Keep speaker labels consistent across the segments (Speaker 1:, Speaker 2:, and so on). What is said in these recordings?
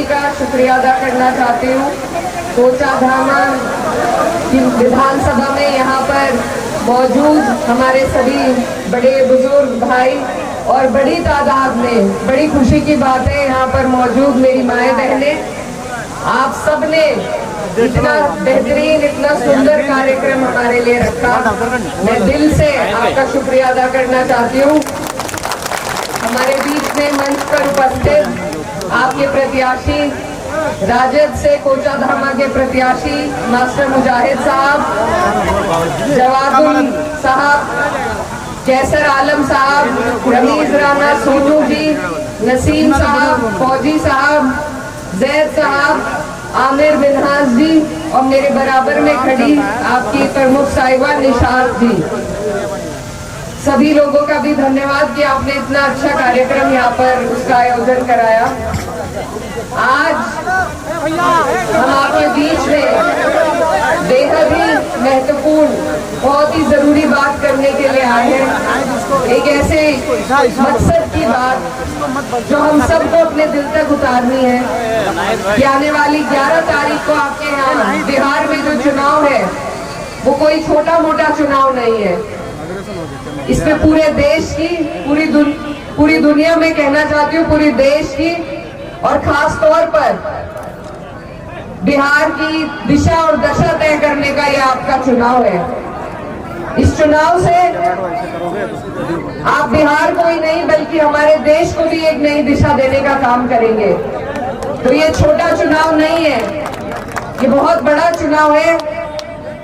Speaker 1: सभी का शुक्रिया अदा करना चाहती हूँ। कोचाधामा की विधानसभा में यहाँ पर मौजूद हमारे सभी बड़े बुजुर्ग भाई और बड़ी तादाद में, बड़ी खुशी की बात है, यहाँ पर मौजूद मेरी माएँ बहनें, आप सब ने इतना बेहतरीन, इतना सुंदर कार्यक्रम हमारे लिए रखा। मैं दिल से आपका शुक्रिया अदा करना चाहती हूँ। हमारे बीच में मंच पर उपस्थित आपके प्रत्याशी, राजद से कोचाधामा के प्रत्याशी मास्टर मुजाहिद साहब, जवादुल साहब, कैसर आलम साहब, रमीज राना सोनू जी, नसीम साहब, फौजी साहब, जैद साहब, आमिर मिनहाज जी और मेरे बराबर में खड़ी आपकी प्रमुख साहिबा निशात जी, सभी लोगों का भी धन्यवाद कि आपने इतना अच्छा कार्यक्रम यहाँ पर उसका आयोजन कराया। आज हम आपके बीच में बेहद ही महत्वपूर्ण, बहुत ही जरूरी बात करने के लिए आए हैं। एक ऐसे मकसद की बात जो हम सबको अपने दिल तक उतारनी है कि आने वाली 11 तारीख को आपके यहाँ बिहार में जो चुनाव है वो कोई छोटा मोटा चुनाव नहीं है। इसमें पूरे देश की, पूरी दुनिया में कहना चाहती हूँ, पूरी देश की और खास तौर पर बिहार की दिशा और दशा तय करने का ये आपका चुनाव है। इस चुनाव से आप बिहार को ही नहीं बल्कि हमारे देश को भी एक नई दिशा देने का काम करेंगे। तो ये छोटा चुनाव नहीं है, ये बहुत बड़ा चुनाव है।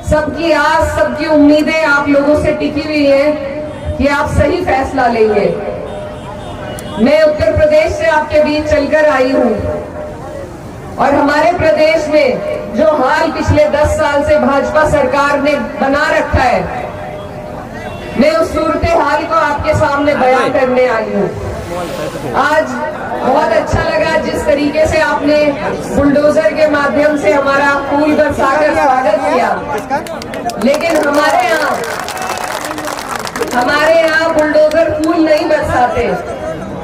Speaker 1: सबकी आस, सबकी उम्मीदें आप लोगों से टिकी हुई है कि आप सही फैसला लेंगे। मैं उत्तर प्रदेश से आपके बीच चलकर आई हूँ और हमारे प्रदेश में जो हाल पिछले 10 साल से भाजपा सरकार ने बना रखा है, मैं उस सूरत हाल को आपके सामने बयान करने आई हूँ। आज बहुत अच्छा लगा जिस तरीके से आपने बुलडोजर के माध्यम से हमारा फूल बरसाकर स्वागत किया, लेकिन हमारे यहाँ बुलडोजर फूल नहीं बरसाते।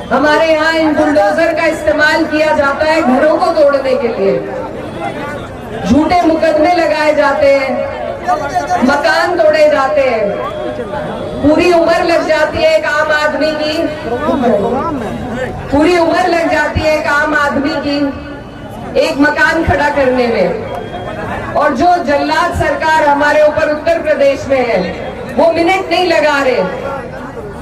Speaker 1: हमारे यहाँ इन बुलडोजर का इस्तेमाल किया जाता है घरों को तोड़ने के लिए, झूठे मुकदमे लगाए जाते हैं, मकान तोड़े जाते हैं, पूरी उम्र लग जाती है एक आम आदमी की, पूरी उम्र लग जाती है एक आम आदमी की एक मकान खड़ा करने में। और जो जल्लाद सरकार हमारे ऊपर उत्तर प्रदेश में है, वो मिनट नहीं लगा रहे,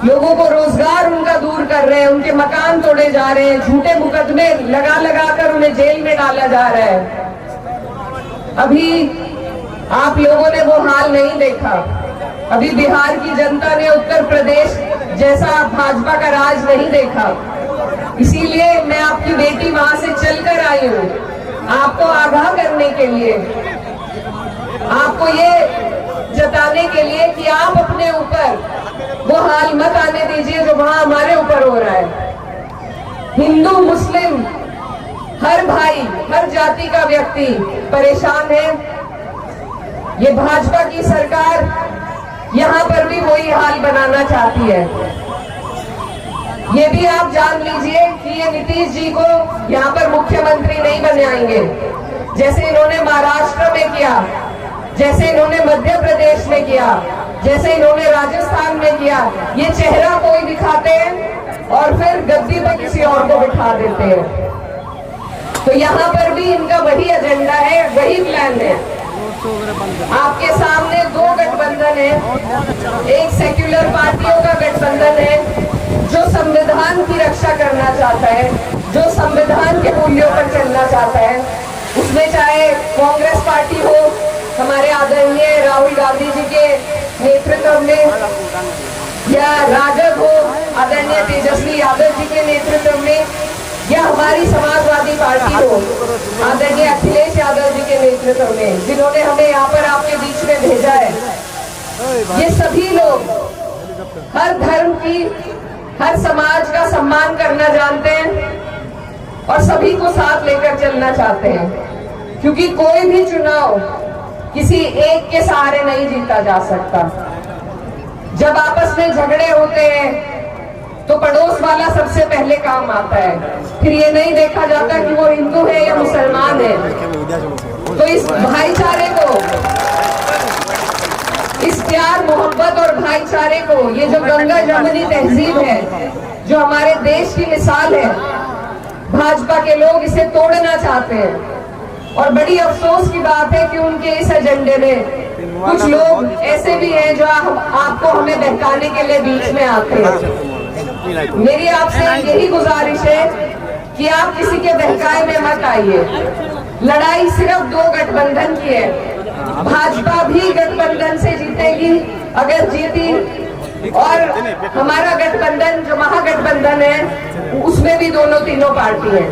Speaker 1: लोगों को रोजगार उनका दूर कर रहे हैं, उनके मकान तोड़े जा रहे हैं, झूठे मुकदमे लगा कर उन्हें जेल में डाला जा रहा है। अभी आप लोगों ने वो हाल नहीं देखा, अभी बिहार की जनता ने उत्तर प्रदेश जैसा भाजपा का राज नहीं देखा। इसीलिए मैं आपकी बेटी वहां से चलकर आई हूँ आपको आगाह करने के लिए, आपको ये जताने के लिए कि आप अपने ऊपर वो हाल मत आने दीजिए जो वहां हमारे ऊपर हो रहा है। हिंदू मुस्लिम हर भाई, हर जाति का व्यक्ति परेशान है। ये भाजपा की सरकार यहाँ पर भी वही हाल बनाना चाहती है। ये भी आप जान लीजिए कि ये नीतीश जी को यहाँ पर मुख्यमंत्री नहीं बनाएंगे, जैसे इन्होंने महाराष्ट्र में किया, जैसे इन्होंने मध्य प्रदेश में किया, जैसे इन्होंने राजस्थान में किया। ये चेहरा कोई दिखाते हैं और फिर गद्दी पर किसी और को बिठा देते हैं। तो यहाँ पर भी इनका वही एजेंडा है, वही प्लान है। आपके सामने दो गठबंधन है, एक सेक्युलर पार्टियों का गठबंधन है जो संविधान की रक्षा करना चाहता है, जो संविधान के मूल्यों पर चलना चाहता है। उसमें चाहे कांग्रेस पार्टी हो, हमारे आदरणीय राहुल गांधी जी के नेतृत्व में, या राजद हो आदरणीय तेजस्वी यादव जी के नेतृत्व में, या हमारी समाजवादी पार्टी हो आदरणीय अखिलेश यादव जी के नेतृत्व में, जिन्होंने हमें यहाँ पर आपके बीच में भेजा है। ये सभी लोग हर धर्म की, हर समाज का सम्मान करना जानते हैं और सभी को साथ लेकर चलना चाहते हैं, क्योंकि कोई भी चुनाव किसी एक के सहारे नहीं जीता जा सकता। जब आपस में झगड़े होते हैं तो पड़ोस वाला सबसे पहले काम आता है। फिर ये नहीं देखा जाता कि वो हिंदू है या मुसलमान है। तो इस भाईचारे को, इस प्यार मोहब्बत और भाईचारे को, ये जो गंगा जमुनी तहजीब है, जो हमारे देश की मिसाल है, भाजपा के लोग इसे तोड़ना चाहते हैं। और बड़ी अफसोस की बात है कि उनके इस एजेंडे में कुछ लोग ऐसे भी हैं जो आपको हमें बहकाने के लिए बीच में आते हैं। मेरी आपसे यही गुजारिश है कि आप किसी के बहकाए में मत आइए। लड़ाई सिर्फ दो गठबंधन की है। भाजपा भी गठबंधन से जीतेगी अगर जीती, और हमारा गठबंधन जो महागठबंधन है उसमें भी दोनों तीनों पार्टी हैं।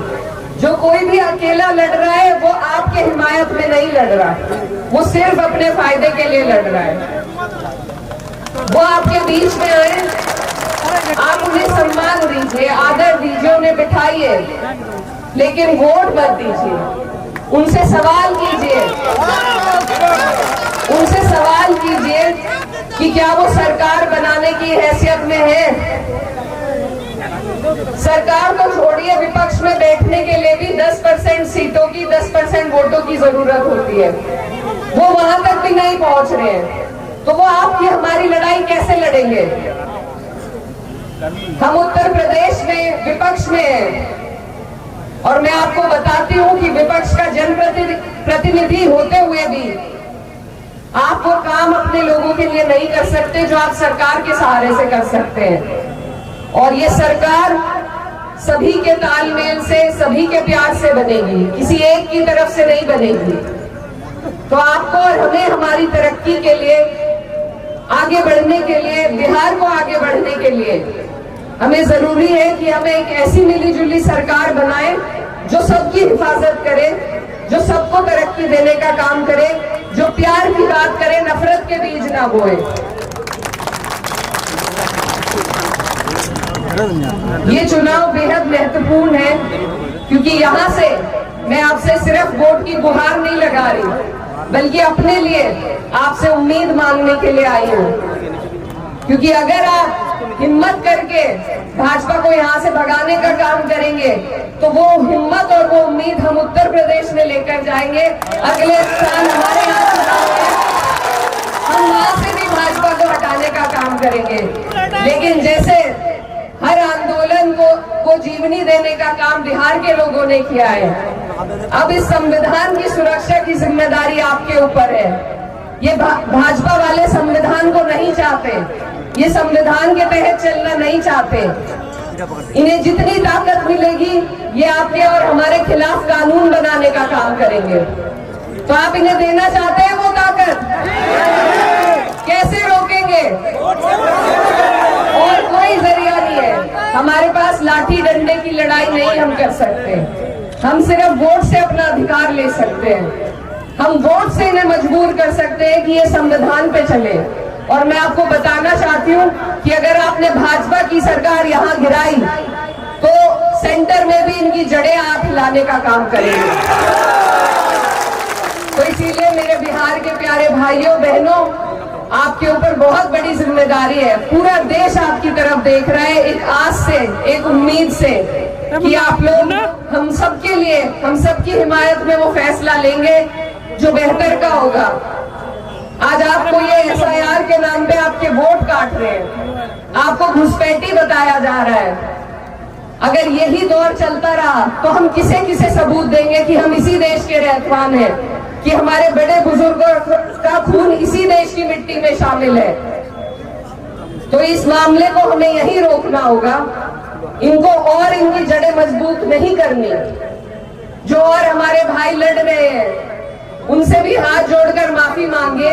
Speaker 1: जो कोई भी अकेला लड़ रहा है वो आपके हिमायत में नहीं लड़ रहा, वो सिर्फ अपने फायदे के लिए लड़ रहा है। वो आपके बीच में आए, आप उन्हें सम्मान दीजिए, आदर दीजिए, उन्हें बिठाइए, लेकिन वोट मत दीजिए। उनसे सवाल कीजिए, उनसे सवाल कीजिए कि क्या वो सरकार बनाने की हैसियत में है। सरकार को छोड़िए, विपक्ष में बैठने के लिए भी 10% सीटों की, 10% वोटों की जरूरत होती है। वो वहां तक भी नहीं पहुंच रहे हैं, तो वो आपकी हमारी लड़ाई कैसे लड़ेंगे। हम उत्तर प्रदेश में विपक्ष में हैं, और मैं आपको बताती हूं कि विपक्ष का जनप्रतिनिधि होते हुए भी आप वो काम अपने लोगों के लिए नहीं कर सकते जो आप सरकार के सहारे से कर सकते हैं। और ये सरकार सभी के तालमेल से, सभी के प्यार से बनेगी, किसी एक की तरफ से नहीं बनेगी। तो आपको और हमें हमारी तरक्की के लिए, आगे बढ़ने के लिए, बिहार को आगे बढ़ने के लिए हमें जरूरी है कि हमें एक ऐसी मिलीजुली सरकार बनाए जो सबकी हिफाजत करे, जो सबको तरक्की देने का काम करे, जो प्यार की बात करे, नफरत के बीज ना बोए। ये चुनाव बेहद महत्वपूर्ण है, क्योंकि यहाँ से मैं आपसे सिर्फ वोट की गुहार नहीं लगा रही, बल्कि अपने लिए आपसे उम्मीद मांगने के लिए आई हूँ। क्योंकि अगर आप हिम्मत करके भाजपा को यहाँ से भगाने का काम करेंगे, तो वो हिम्मत और वो उम्मीद हम उत्तर प्रदेश में लेकर जाएंगे। अगले साल हमारे यहाँ चुनाव है, हम वहां से भी भाजपा को हटाने का काम करेंगे। लेकिन जैसे हर आंदोलन को जीवनी देने का काम बिहार के लोगों ने किया है, अब इस संविधान की सुरक्षा की जिम्मेदारी आपके ऊपर है। ये भाजपा वाले संविधान को नहीं चाहते, ये संविधान के तहत चलना नहीं चाहते। इन्हें जितनी ताकत मिलेगी ये आपके और हमारे खिलाफ कानून बनाने का काम करेंगे। तो आप इन्हें देना चाहते हैं वो ताकत? कैसे रोकेंगे? और कोई जरिया नहीं है, हमारे पास लाठी डंडे की लड़ाई नहीं हम कर सकते। हम सिर्फ वोट से अपना अधिकार ले सकते हैं। हम वोट से इन्हें मजबूर कर सकते हैं कि ये संविधान पे चले। और मैं आपको बताना चाहती हूँ कि अगर आपने भाजपा की सरकार यहाँ गिराई, तो सेंटर में भी इनकी जड़ें आप हिलाने का काम करेंगे। तो इसीलिए मेरे बिहार के प्यारे भाइयों बहनों, आपके ऊपर बहुत बड़ी जिम्मेदारी है। पूरा देश आपकी तरफ देख रहा है, एक आस से, एक उम्मीद से कि आप लोग हम सबके लिए, हम सबकी हिमायत में वो फैसला लेंगे जो बेहतर का होगा। आज आपको ये SIR के नाम पे आपके वोट काट रहे हैं, आपको घुसपैठी बताया जा रहा है। अगर यही दौर चलता रहा तो हम किसे किसे सबूत देंगे कि हम इसी देश के रहवान हैं, कि हमारे बड़े बुजुर्गों का खून इसी देश की मिट्टी में शामिल है। तो इस मामले को हमें यही रोकना होगा, इनको और इनकी जड़ें मजबूत नहीं करनी। जो और हमारे भाई लड़ रहे हैं उनसे भी हाथ जोड़कर माफी मांगे,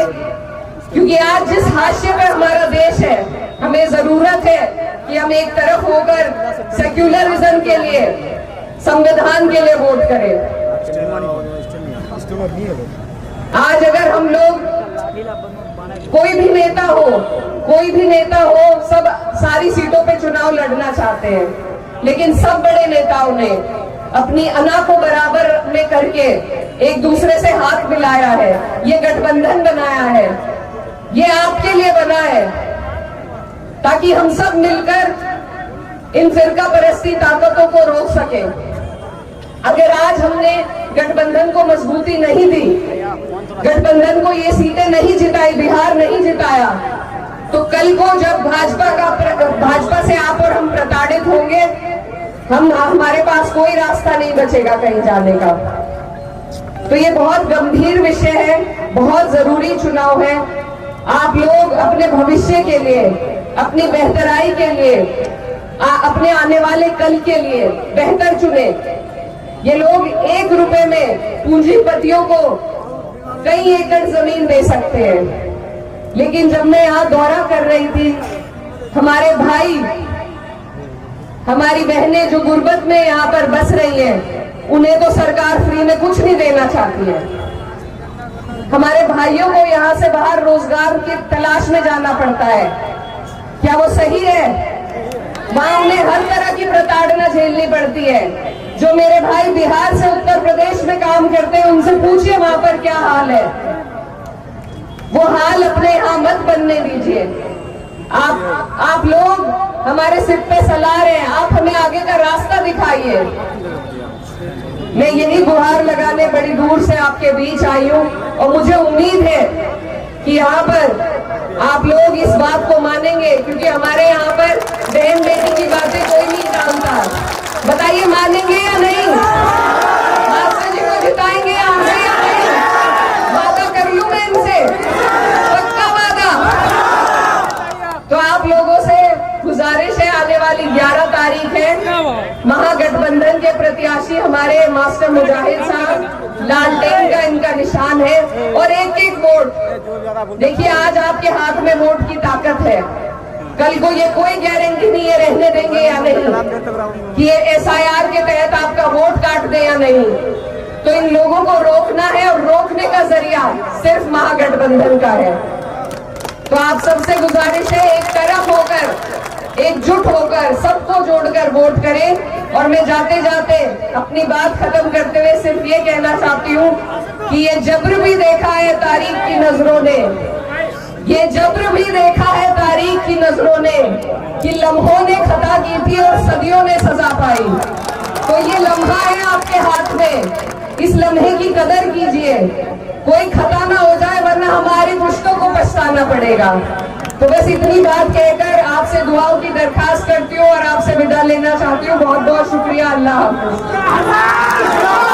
Speaker 1: क्योंकि आज जिस हाशिए पे हमारा देश है, हमें जरूरत है कि हम एक तरफ होकर सेक्युलरिज्म के लिए, संविधान के लिए वोट करें। आज अगर हम लोग, कोई भी नेता हो, सब सारी सीटों पे चुनाव लड़ना चाहते हैं, लेकिन सब बड़े नेताओं ने अपनी अना को बराबर में करके एक दूसरे से हाथ मिलाया है, ये गठबंधन बनाया है, ये आपके लिए बना है, ताकि हम सब मिलकर इन फिरका परस्ती ताकतों को रोक सके। अगर आज हमने गठबंधन को मजबूती नहीं दी, गठबंधन को ये सीटें नहीं जिताई, बिहार नहीं जिताया, तो कल को जब भाजपा से आप और हम प्रताड़ित होंगे, हमारे पास कोई रास्ता नहीं बचेगा कहीं जाने का। तो ये बहुत गंभीर विषय है, बहुत जरूरी चुनाव है। आप लोग अपने भविष्य के लिए, अपनी बेहतराई के लिए, अपने आने वाले कल के लिए बेहतर चुने। ये लोग 1 रुपए में पूंजीपतियों को कई एकड़ जमीन दे सकते हैं, लेकिन जब मैं यहाँ दौरा कर रही थी, हमारे भाई, हमारी बहनें जो गुर्बत में यहाँ पर बस रही हैं, उन्हें तो सरकार फ्री में कुछ नहीं देना चाहती है। हमारे भाइयों को यहाँ से बाहर रोजगार की तलाश में जाना पड़ता है। क्या वो सही है? वहां उन्हें हर तरह की प्रताड़ना झेलनी पड़ती है। जो मेरे भाई बिहार से उत्तर प्रदेश में काम करते हैं, उनसे पूछिए वहां पर क्या हाल है। वो हाल अपने यहाँ मत बनने दीजिए। आप लोग हमारे सिर पे सलाह रहे हैं, आप हमें आगे का रास्ता दिखाइए। मैं यही गुहार लगाने बड़ी दूर से आपके बीच आई हूँ, और मुझे उम्मीद है कि यहाँ पर आप लोग इस बात को मानेंगे, क्योंकि हमारे यहाँ पर बहन बेटी की बातें कोई नहीं जानता। बताइए, मानेंगे या नहीं? मास्टर जी को जिताएंगे या नहीं? वादा कर लूं मैं इनसे, पक्का वादा। तो आप लोगों से गुजारिश है, आने वाली 11 तारीख है, महागठबंधन के प्रत्याशी हमारे मास्टर मुजाहिद साहब, लालटेन का इनका निशान है, और एक वोट। देखिए, आज आपके हाथ में वोट की ताकत है। कल को ये कोई गारंटी नहीं है रहने देंगे या नहीं, कि ये SIR के तहत आपका वोट काट दे या नहीं। तो इन लोगों को रोकना है, और रोकने का जरिया सिर्फ महागठबंधन का है। तो आप सबसे गुजारिश है, एक तरफ होकर, एकजुट होकर, सबको जोड़कर वोट करें। और मैं जाते जाते अपनी बात खत्म करते हुए सिर्फ ये कहना चाहती हूँ कि ये जब्र भी देखा है तारीख की नजरों ने, ये जब्र भी देखा है तारीख की नजरों ने, कि लम्हों ने खता की थी और सदियों ने सजा पाई। तो ये लम्हा है आपके हाथ में, इस लम्हे की कदर कीजिए। कोई खता ना हो जाए, वरना हमारी पुश्तों को पछताना पड़ेगा। तो बस इतनी बात कहकर आपसे दुआओं की दरखास्त करती हूँ और आपसे विदा लेना चाहती हूँ। बहुत बहुत शुक्रिया। अल्लाह हाफ़िज़।